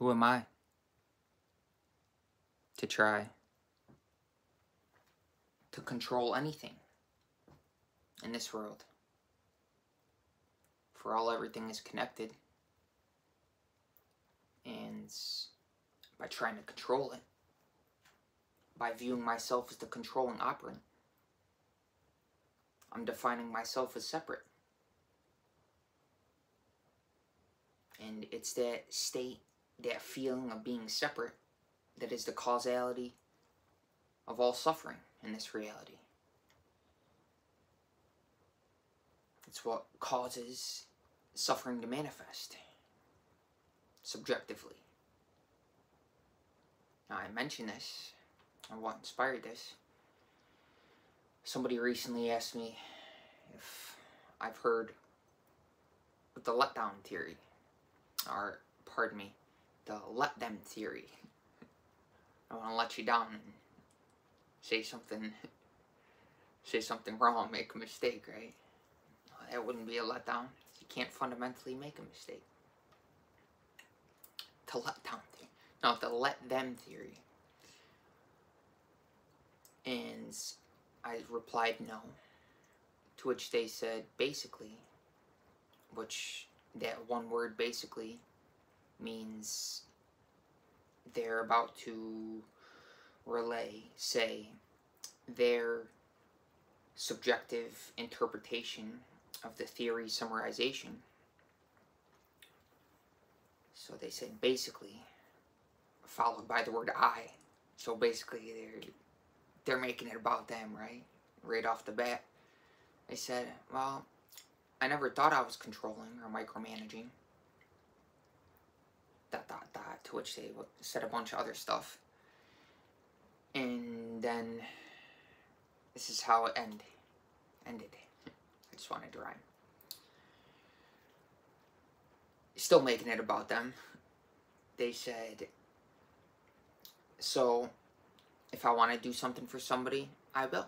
Who am I to try to control anything in this world? For all, everything is connected, and by trying to control it, by viewing myself as the controlling operant, I'm defining myself as separate. And it's that state, that feeling of being separate, that is the causality of all suffering in this reality. It's what causes suffering to manifest subjectively. Now, I mention this, and what inspired this. Somebody recently asked me if I've heard of the letdown theory, or, pardon me, the let them theory. I want to let you down and say something wrong, make a mistake, right? That wouldn't be a letdown. You can't fundamentally make a mistake. The letdown theory. No, the let them theory. And I replied no. To which they said, basically, which that one word basically means they're about to say, their subjective interpretation of the theory summarization. So they said basically, followed by the word I. So basically they're making it about them, right? Right off the bat. They said, well, I never thought I was controlling or micromanaging. ... To which they said a bunch of other stuff. And then this is how it ended. I just wanted to rhyme. Still making it about them. They said, so if I want to do something for somebody, I will.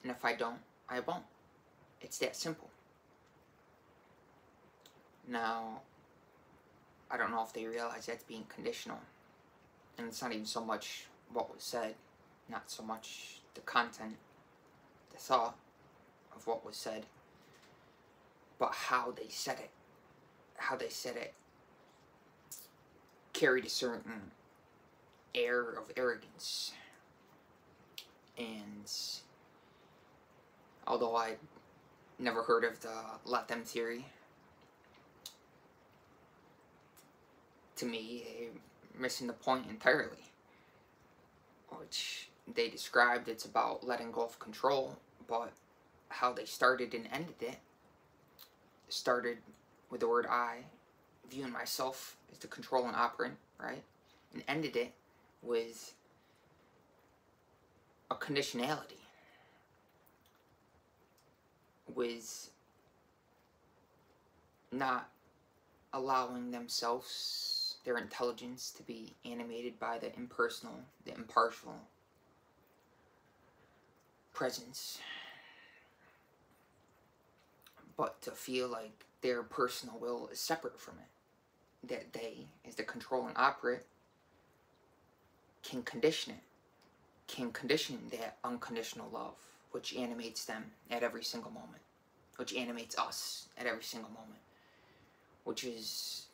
And if I don't, I won't. It's that simple. Now, I don't know if they realize that's being conditional. And it's not even so much what was said, not so much the content, the thought of what was said, but how they said it. How they said it carried a certain air of arrogance. And although I never heard of the let them theory, to me, they're missing the point entirely. Which they described, it's about letting go of control, but how they started and ended it started with the word I, viewing myself as the controlling operant, right? And ended it with a conditionality, with not allowing themselves, their intelligence, to be animated by the impersonal, the impartial presence, but to feel like their personal will is separate from it. That they, as the controlling operate, can condition it, can condition that unconditional love, which animates them at every single moment, which animates us at every single moment, which is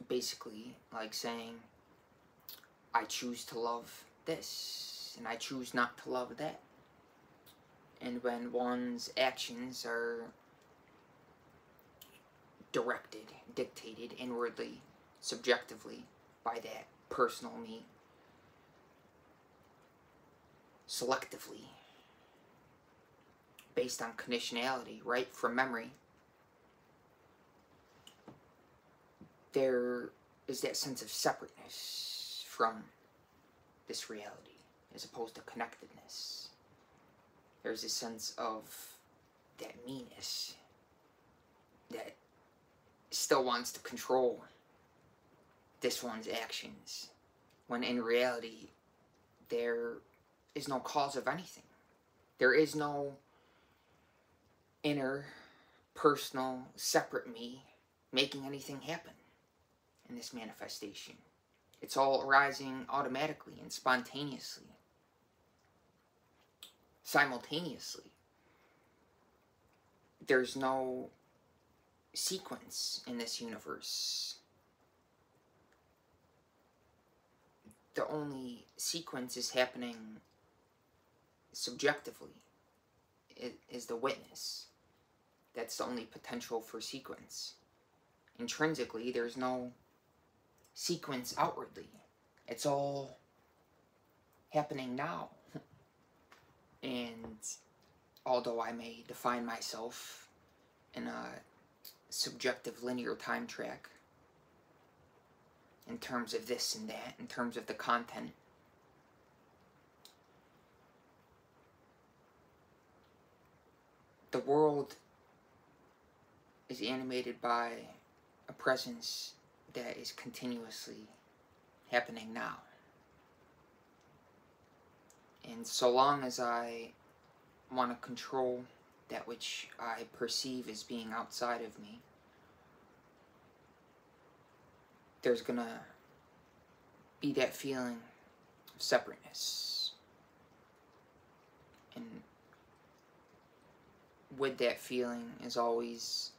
basically like saying, I choose to love this, and I choose not to love that. And when one's actions are directed, dictated inwardly, subjectively, by that personal me, selectively, based on conditionality, right from memory, there is that sense of separateness from this reality, as opposed to connectedness. There's a sense of that meanness that still wants to control this one's actions, when in reality there is no cause of anything. There is no inner, personal, separate me making anything happen in this manifestation. It's all arising automatically and spontaneously, simultaneously. There's no sequence in this universe. The only sequence is happening subjectively, is the witness. That's the only potential for sequence. Intrinsically, there's no sequence outwardly. It's all happening now. And although I may define myself in a subjective linear time track, in terms of this and that, in terms of the content, the world is animated by a presence that is continuously happening now. And so long as I want to control that which I perceive as being outside of me, there's gonna be that feeling of separateness. And with that feeling is always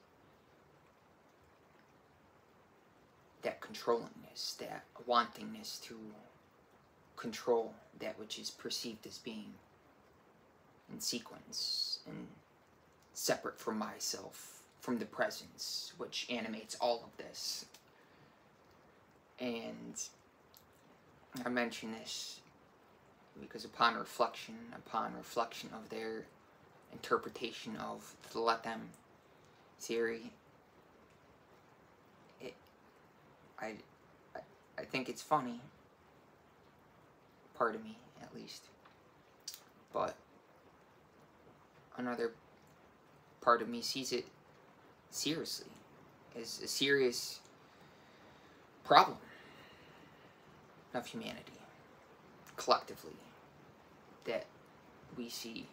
that controllingness, that wantingness to control that which is perceived as being in sequence and separate from myself, from the presence which animates all of this. And I mention this because upon reflection of their interpretation of the let them theory, I think it's funny, part of me at least, but another part of me sees it seriously, as a serious problem of humanity, collectively, that we see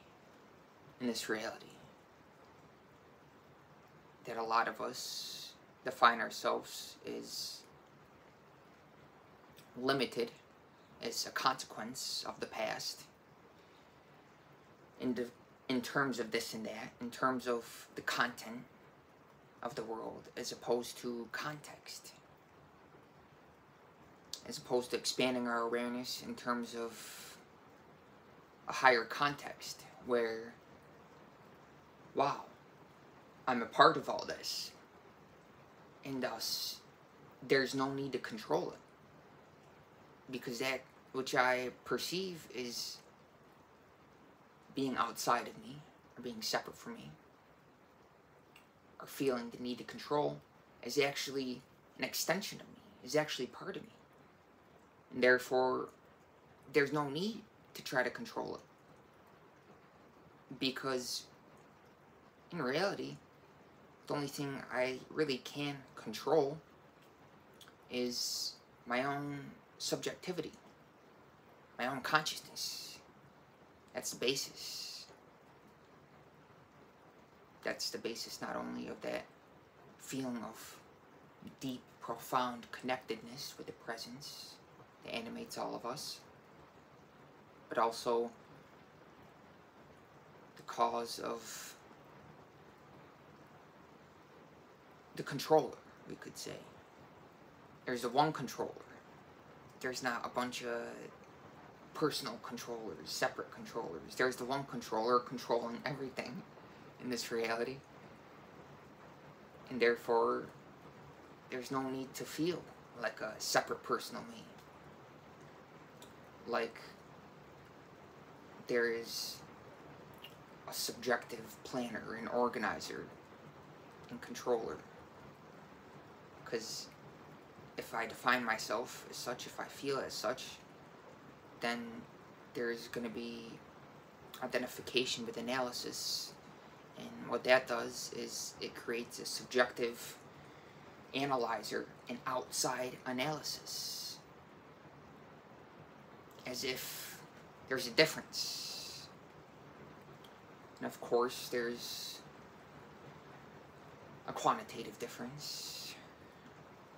in this reality. That a lot of us define ourselves as limited as a consequence of the past, in terms of this and that, in terms of the content of the world, as opposed to context, as opposed to expanding our awareness in terms of a higher context, where, wow, I'm a part of all this, and thus there's no need to control it, because that which I perceive is being outside of me, or being separate from me, or feeling the need to control, is actually an extension of me, is actually part of me. And therefore, there's no need to try to control it. Because, in reality, the only thing I really can control is my own subjectivity, my own consciousness. That's the basis. That's the basis not only of that feeling of deep, profound connectedness with the presence that animates all of us, but also the cause of the controller, we could say. There's the one controller. There's not a bunch of personal controllers, separate controllers. There's the one controller controlling everything in this reality. And therefore, there's no need to feel like a separate personal me. Like there is a subjective planner, an organizer, and controller. Because if I define myself as such, if I feel as such, then there's going to be identification with analysis. And what that does is it creates a subjective analyzer, an outside analysis. As if there's a difference. And of course, there's a quantitative difference.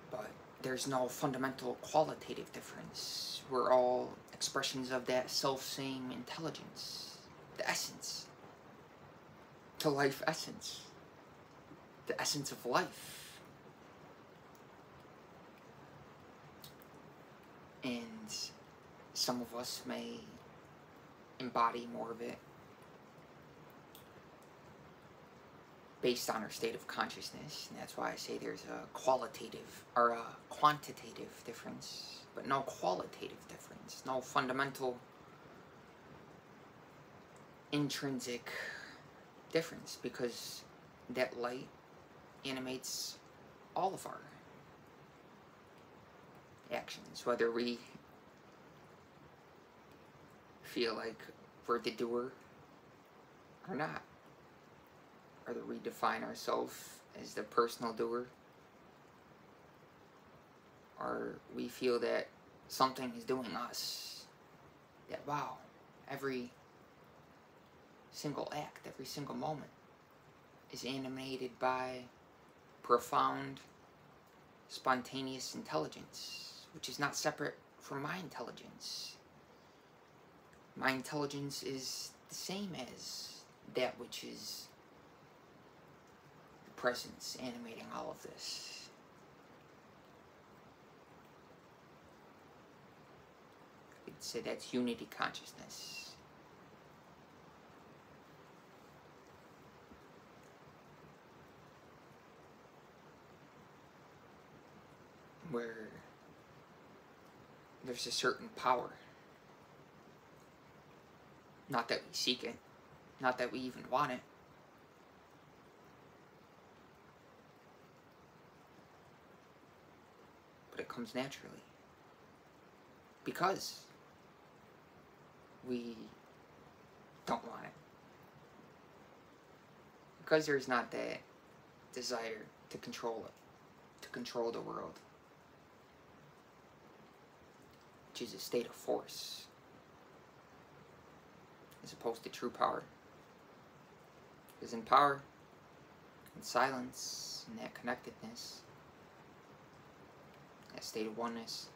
But there's no fundamental qualitative difference. We're all expressions of that self-same intelligence, the essence, the life essence, the essence of life. And some of us may embody more of it based on our state of consciousness, and that's why I say there's a qualitative or a quantitative difference, but no qualitative difference, no fundamental intrinsic difference, because that light animates all of our actions, whether we feel like we're the doer or not. Whether we define ourselves as the personal doer, or we feel that something is doing us, that wow, every single act, every single moment is animated by profound, spontaneous intelligence, which is not separate from my intelligence. My intelligence is the same as that which is the presence animating all of this. You'd say that's unity consciousness. Where there's a certain power. Not that we seek it, not that we even want it, but it comes naturally. Because we don't want it. Because there's not that desire to control it, to control the world, which is a state of force, as opposed to true power. Because in power, in silence, in that connectedness, that state of oneness,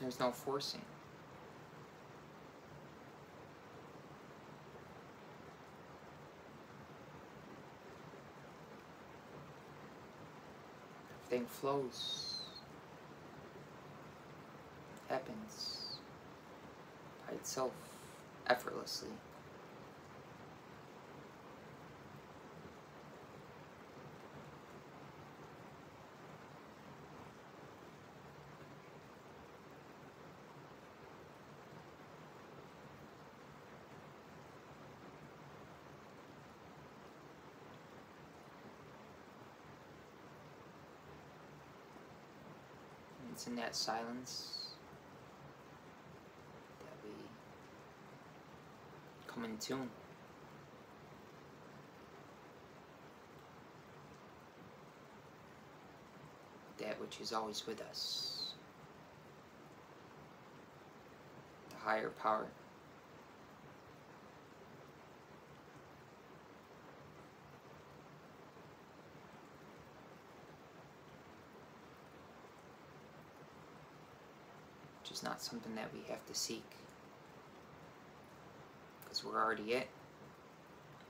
there's no forcing. Everything flows, happens by itself, effortlessly. It's in that silence that we come in tune. That which is always with us. The higher power. Which is not something that we have to seek, because we're already it.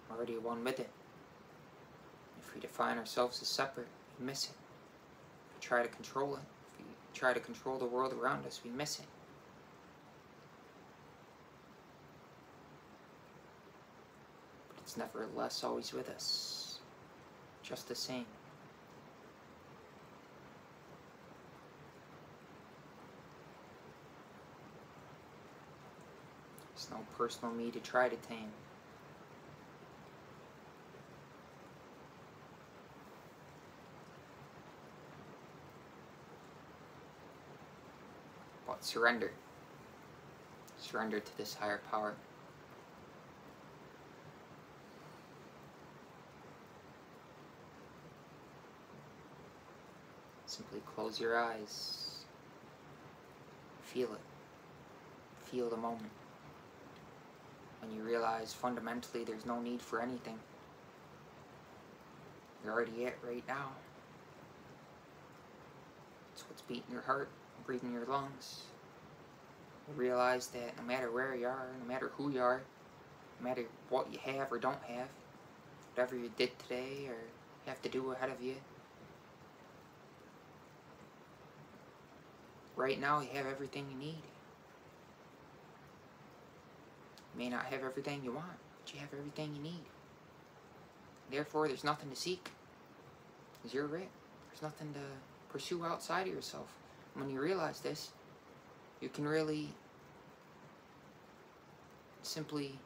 We're already one with it. If we define ourselves as separate, we miss it. If we try to control it, if we try to control the world around us, we miss it. But it's nevertheless always with us, just the same. There's no personal me to try to tame. But surrender. Surrender to this higher power. Simply close your eyes. Feel it. Feel the moment. When you realize fundamentally there's no need for anything. You're already it right now. It's what's beating your heart, breathing your lungs. You realize that no matter where you are, no matter who you are, no matter what you have or don't have, whatever you did today or have to do ahead of you, right now you have everything you need. You may not have everything you want, but you have everything you need. Therefore, there's nothing to seek. Because you're it. There's nothing to pursue outside of yourself. When you realize this, you can really simply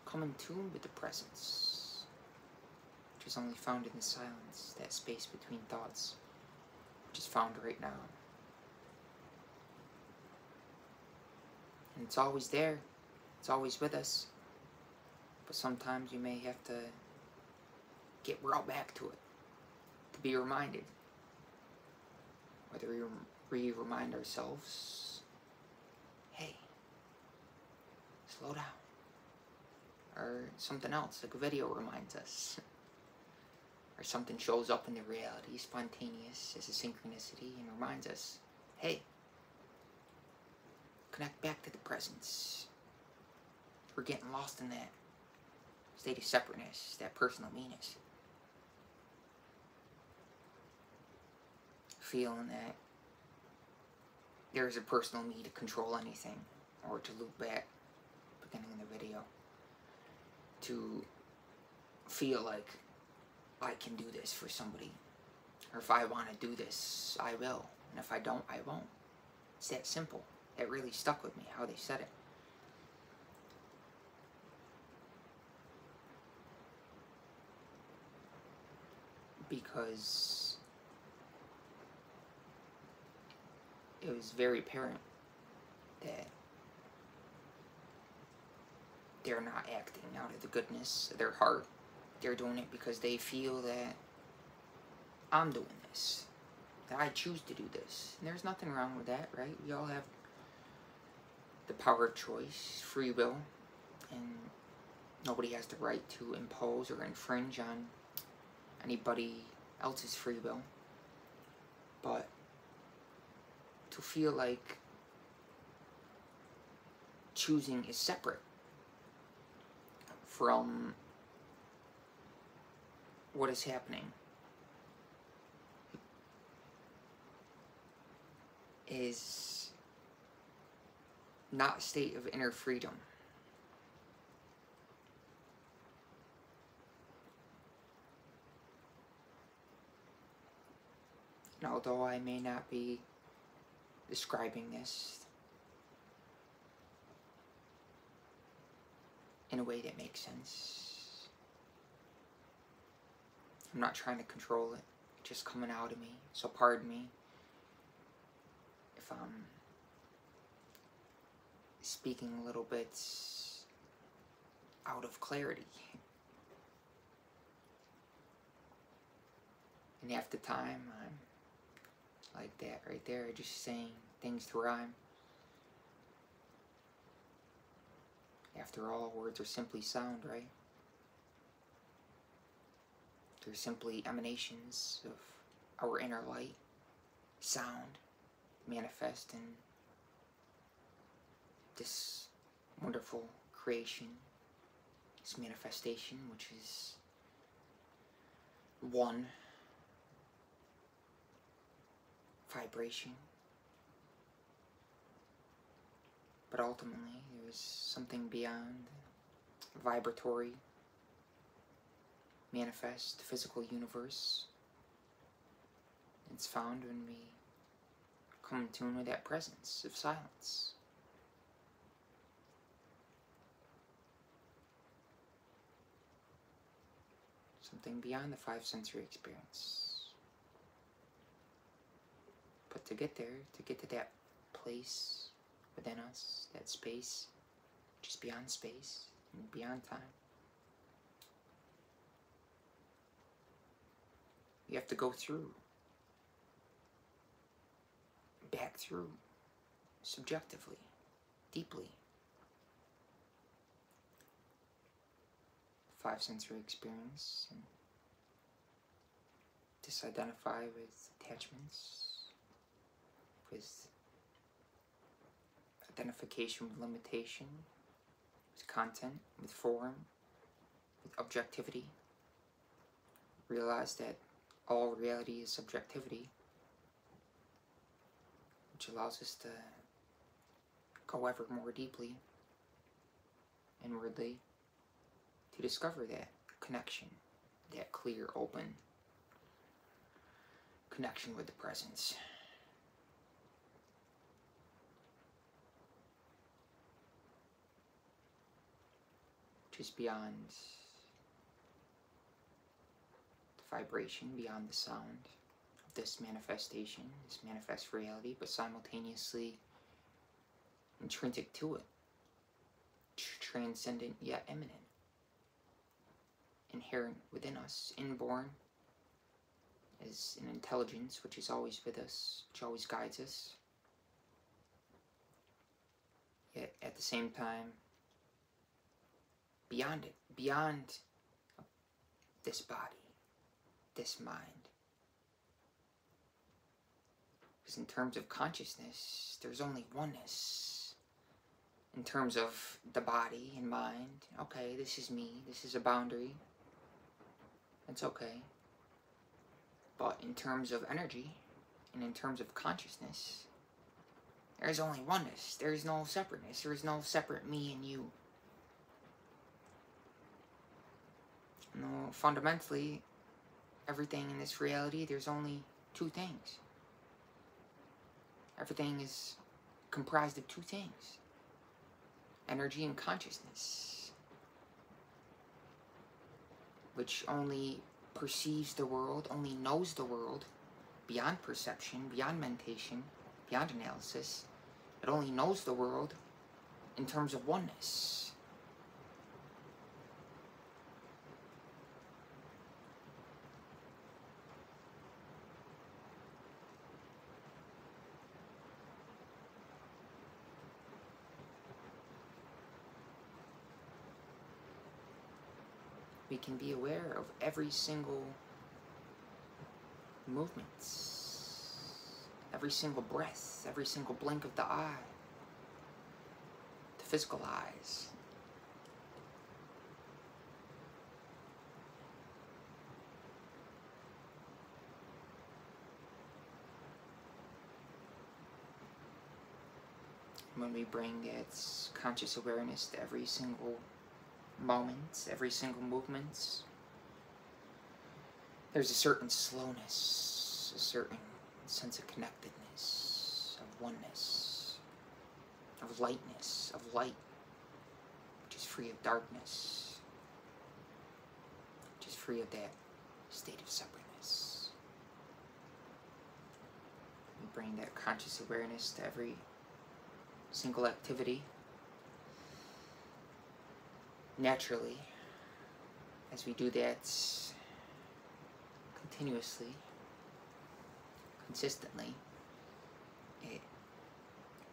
come in tune with the presence, which is only found in the silence, that space between thoughts, which is found right now. And it's always there. It's always with us. But sometimes you may have to get right back to it, to be reminded. Whether we remind ourselves, hey, slow down. Or something else, like a video reminds us. Or something shows up in the reality, spontaneous as a synchronicity, and reminds us, hey, connect back to the presence. We're getting lost in that state of separateness, that personal meanness. Feeling that there is a personal me to control anything, or to loop back, beginning of the video, to feel like I can do this for somebody, or if I want to do this, I will, and if I don't, I won't. It's that simple. It really stuck with me, how they said it. Because it was very apparent that they're not acting out of the goodness of their heart. They're doing it because they feel that I'm doing this, that I choose to do this. And there's nothing wrong with that, right? We all have the power of choice, free will, and nobody has the right to impose or infringe on anybody else's free will. But to feel like choosing is separate from what is happening is not a state of inner freedom. And although I may not be describing this in a way that makes sense, I'm not trying to control it, it's just coming out of me. So pardon me if I'm speaking a little bit out of clarity. And half the time I'm like that right there, just saying things to rhyme. After all, words are simply sound, right? They're simply emanations of our inner light, sound, manifest in this wonderful creation, this manifestation, which is one vibration. But ultimately, there's something beyond vibratory, manifest, physical universe. It's found when we come in tune with that presence of silence. Something beyond the five sensory experience. But to get there, to get to that place within us, that space, just beyond space and beyond time, you have to go through back through subjectively, deeply. 5 sensory experience and disidentify with attachments, with identification with limitation, with content, with form, with objectivity. Realize that all reality is subjectivity, which allows us to go ever more deeply, inwardly, to discover that connection, that clear, open connection with the presence. Which is beyond the vibration, beyond the sound of this manifestation, this manifest reality, but simultaneously intrinsic to it, transcendent yet immanent, inherent within us, inborn, as an intelligence which is always with us, which always guides us, yet at the same time beyond it, beyond this body, this mind. Because in terms of consciousness, there's only oneness. In terms of the body and mind, okay, this is me, this is a boundary, that's okay. But in terms of energy, and in terms of consciousness, there's only oneness. There's no separateness. There's no separate me and you. No, fundamentally, everything in this reality, there's only two things. Everything is comprised of two things: energy and consciousness, which only perceives the world, only knows the world beyond perception, beyond mentation, beyond analysis. It only knows the world in terms of oneness. We can be aware of every single movement, every single breath, every single blink of the eye, the physical eyes. When we bring that conscious awareness to every single moment, every single movement, there's a certain slowness, a certain sense of connectedness, of oneness, of lightness, of light, which is free of darkness, which is free of that state of separateness. We bring that conscious awareness to every single activity. Naturally, as we do that continuously, consistently, it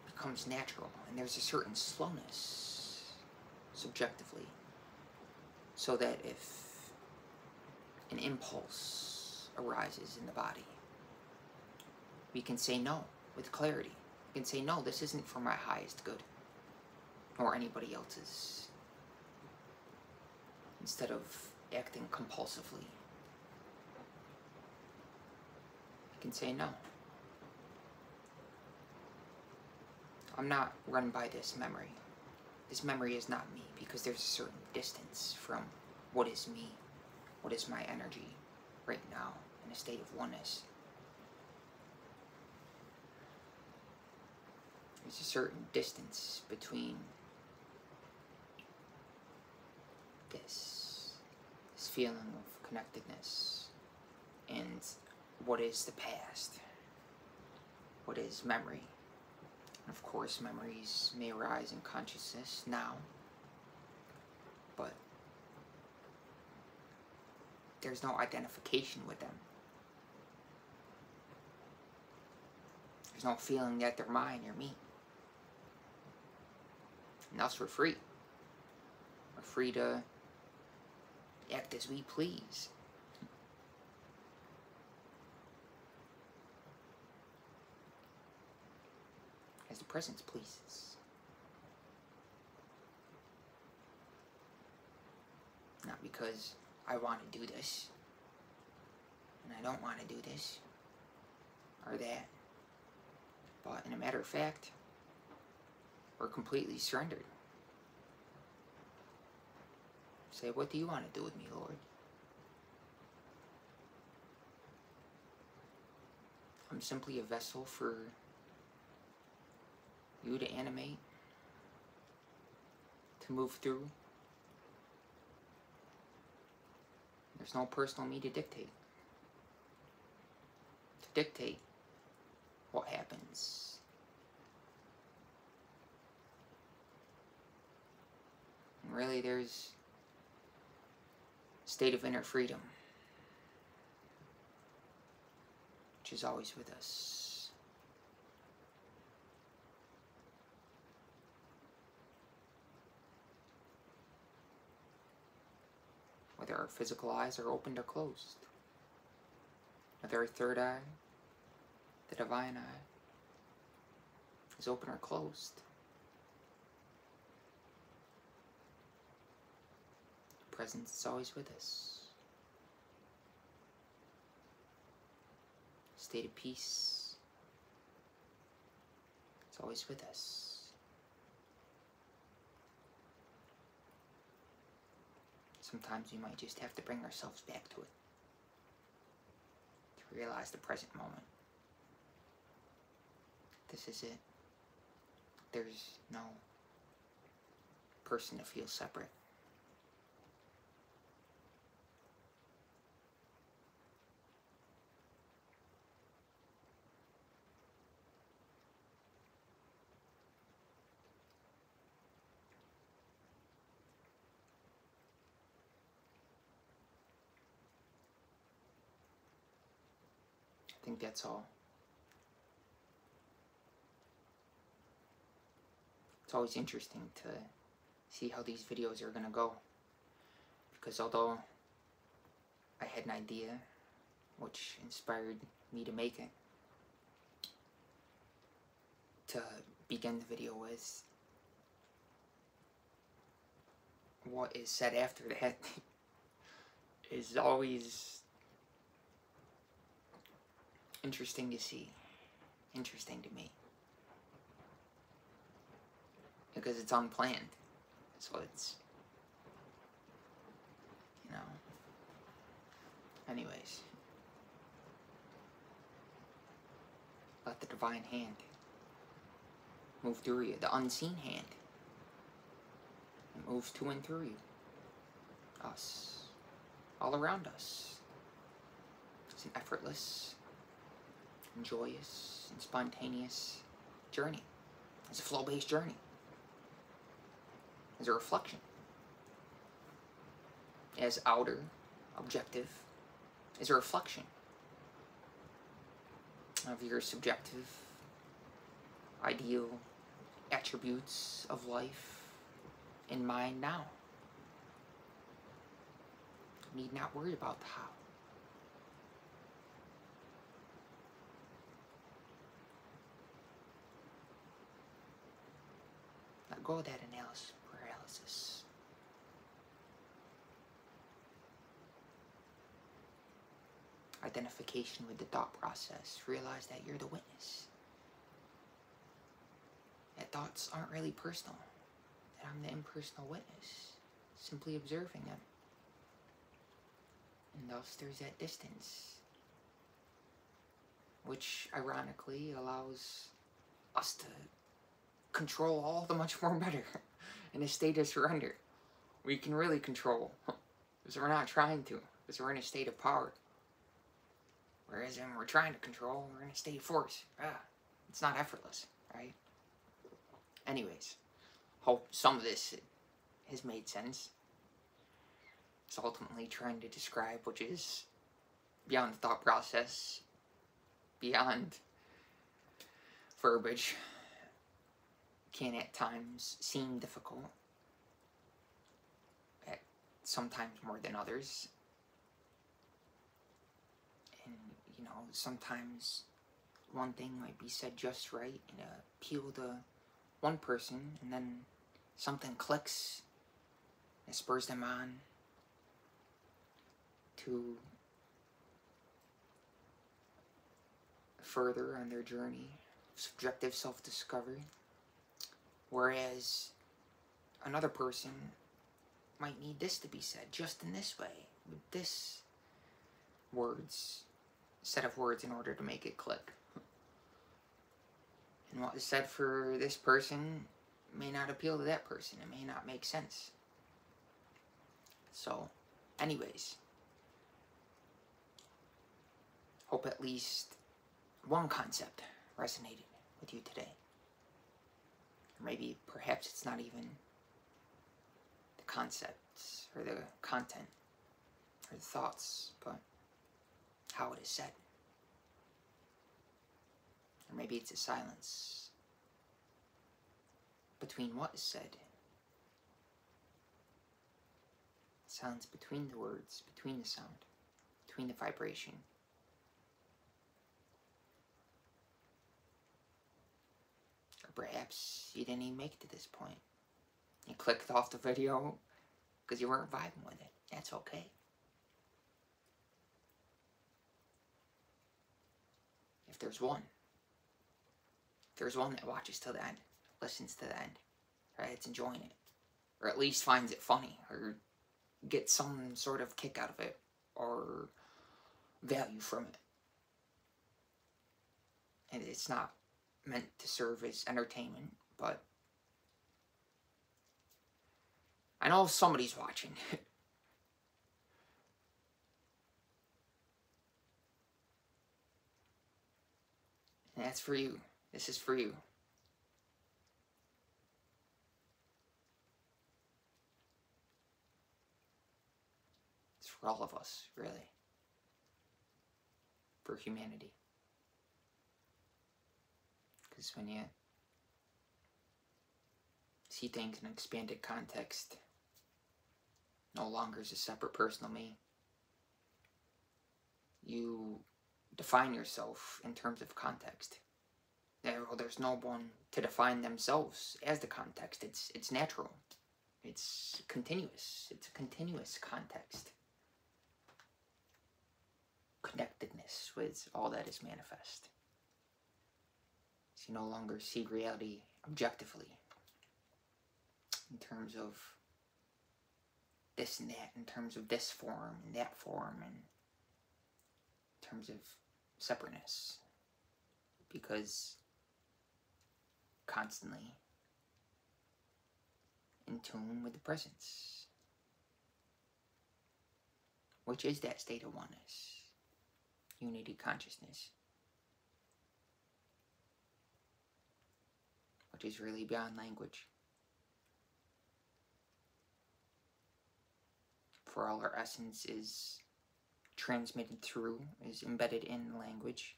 becomes natural, and there's a certain slowness, subjectively, so that if an impulse arises in the body, we can say no with clarity. We can say, no, this isn't for my highest good, nor anybody else's, instead of acting compulsively. You can say, no, I'm not run by this memory. This memory is not me, because there's a certain distance from what is me, what is my energy right now in a state of oneness. There's a certain distance between this feeling of connectedness and what is the past, what is memory. And of course, memories may arise in consciousness now, but there's no identification with them. There's no feeling that they're mine or me. And thus we're free. We're free to act as we please. As the presence pleases. Not because I want to do this, and I don't want to do this, or that. But in a matter of fact, we're completely surrendered. Say, what do you want to do with me, Lord? I'm simply a vessel for you to animate, to move through. There's no personal me to dictate. To dictate what happens. And really, there's a state of inner freedom, which is always with us. Whether our physical eyes are opened or closed. Whether our third eye, the divine eye, is open or closed. The presence is always with us. State of peace is always with us. Sometimes we might just have to bring ourselves back to it. To realize the present moment. This is it. There's no person to feel separate. I think that's all. It's always interesting to see how these videos are gonna go, because although I had an idea which inspired me to make it, to begin the video with, what is said after that is always interesting to see, interesting to me, because it's unplanned, so it's, you know, anyways, let the divine hand move through you, the unseen hand, it moves to and through you, us, all around us. It's an effortless, joyous and spontaneous journey. It's a flow-based journey. It's a reflection. As outer, objective, is a reflection of your subjective, ideal attributes of life in mind now. You need not worry about the how. Let go of that paralysis. Identification with the thought process. Realize that you're the witness. That thoughts aren't really personal. That I'm the impersonal witness. Simply observing them. And thus there's that distance. Which, ironically, allows us to control all the much more better in a state of surrender. We can really control, because we're not trying to, because we're in a state of power. Whereas when we're trying to control, we're in a state of force. It's not effortless, right? Anyways, hope some of this has made sense. It's ultimately trying to describe, which is beyond the thought process, beyond verbiage can at times seem difficult, at sometimes more than others. And, you know, sometimes one thing might be said just right and appeal to one person, and then something clicks and spurs them on to further on their journey of subjective self-discovery, whereas another person might need this to be said just in this way, with this set of words in order to make it click. And what is said for this person may not appeal to that person. It may not make sense. So, anyways, hope at least one concept resonated with you today. Or maybe, perhaps it's not even the concepts or the content or the thoughts, but how it is said. Or maybe it's a silence between what is said. Silence between the words, between the sound, between the vibration. Or perhaps you didn't even make it to this point. You clicked off the video because you weren't vibing with it. That's okay. If there's one that watches till the end, listens to the end, right, it's enjoying it, or at least finds it funny, or gets some sort of kick out of it, or value from it, and it's not meant to serve as entertainment, but I know somebody's watching. And that's for you. This is for you. It's for all of us, really. For humanity. Because when you see things in an expanded context, no longer as a separate personal me, you define yourself in terms of context. There's no one to define themselves as the context. It's natural. It's continuous. It's a continuous context. Connectedness with all that is manifest. So you no longer see reality objectively in terms of this and that, in terms of this form and that form, and in terms of separateness. Because constantly in tune with the presence, which is that state of oneness, unity consciousness, which is really beyond language. For all our essence is transmitted through, is embedded in language.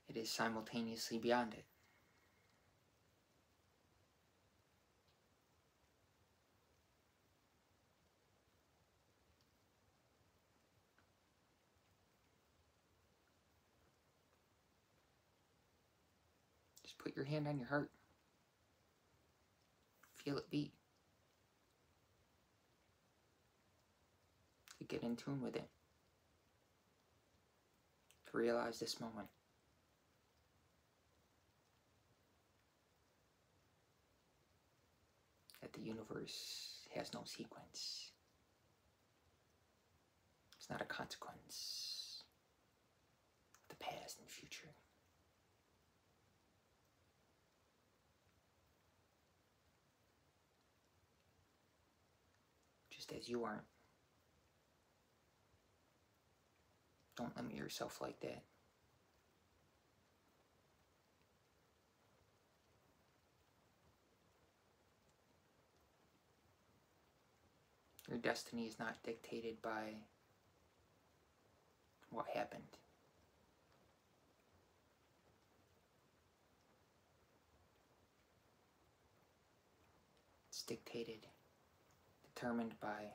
It is simultaneously beyond it. Just put your hand on your heart. Feel it beat. To get in tune with it. To realize this moment. That the universe has no sequence. It's not a consequence of the past and future. Just as you aren't. Don't limit yourself like that. Your destiny is not dictated by what happened. It's dictated, determined by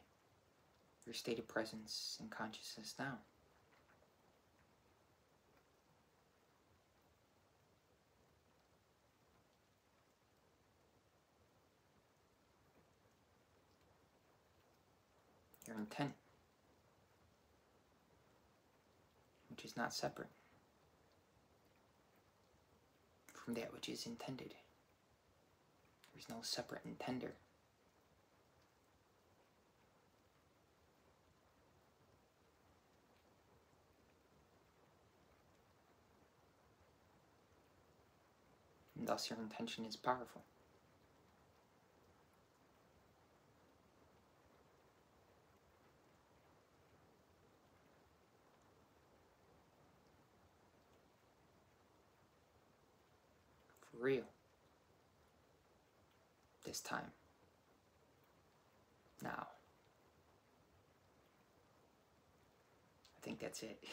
your state of presence and consciousness now. Your intent, which is not separate from that which is intended. There's no separate intender. And thus your intention is powerful. For real. This time. Now. I think that's it.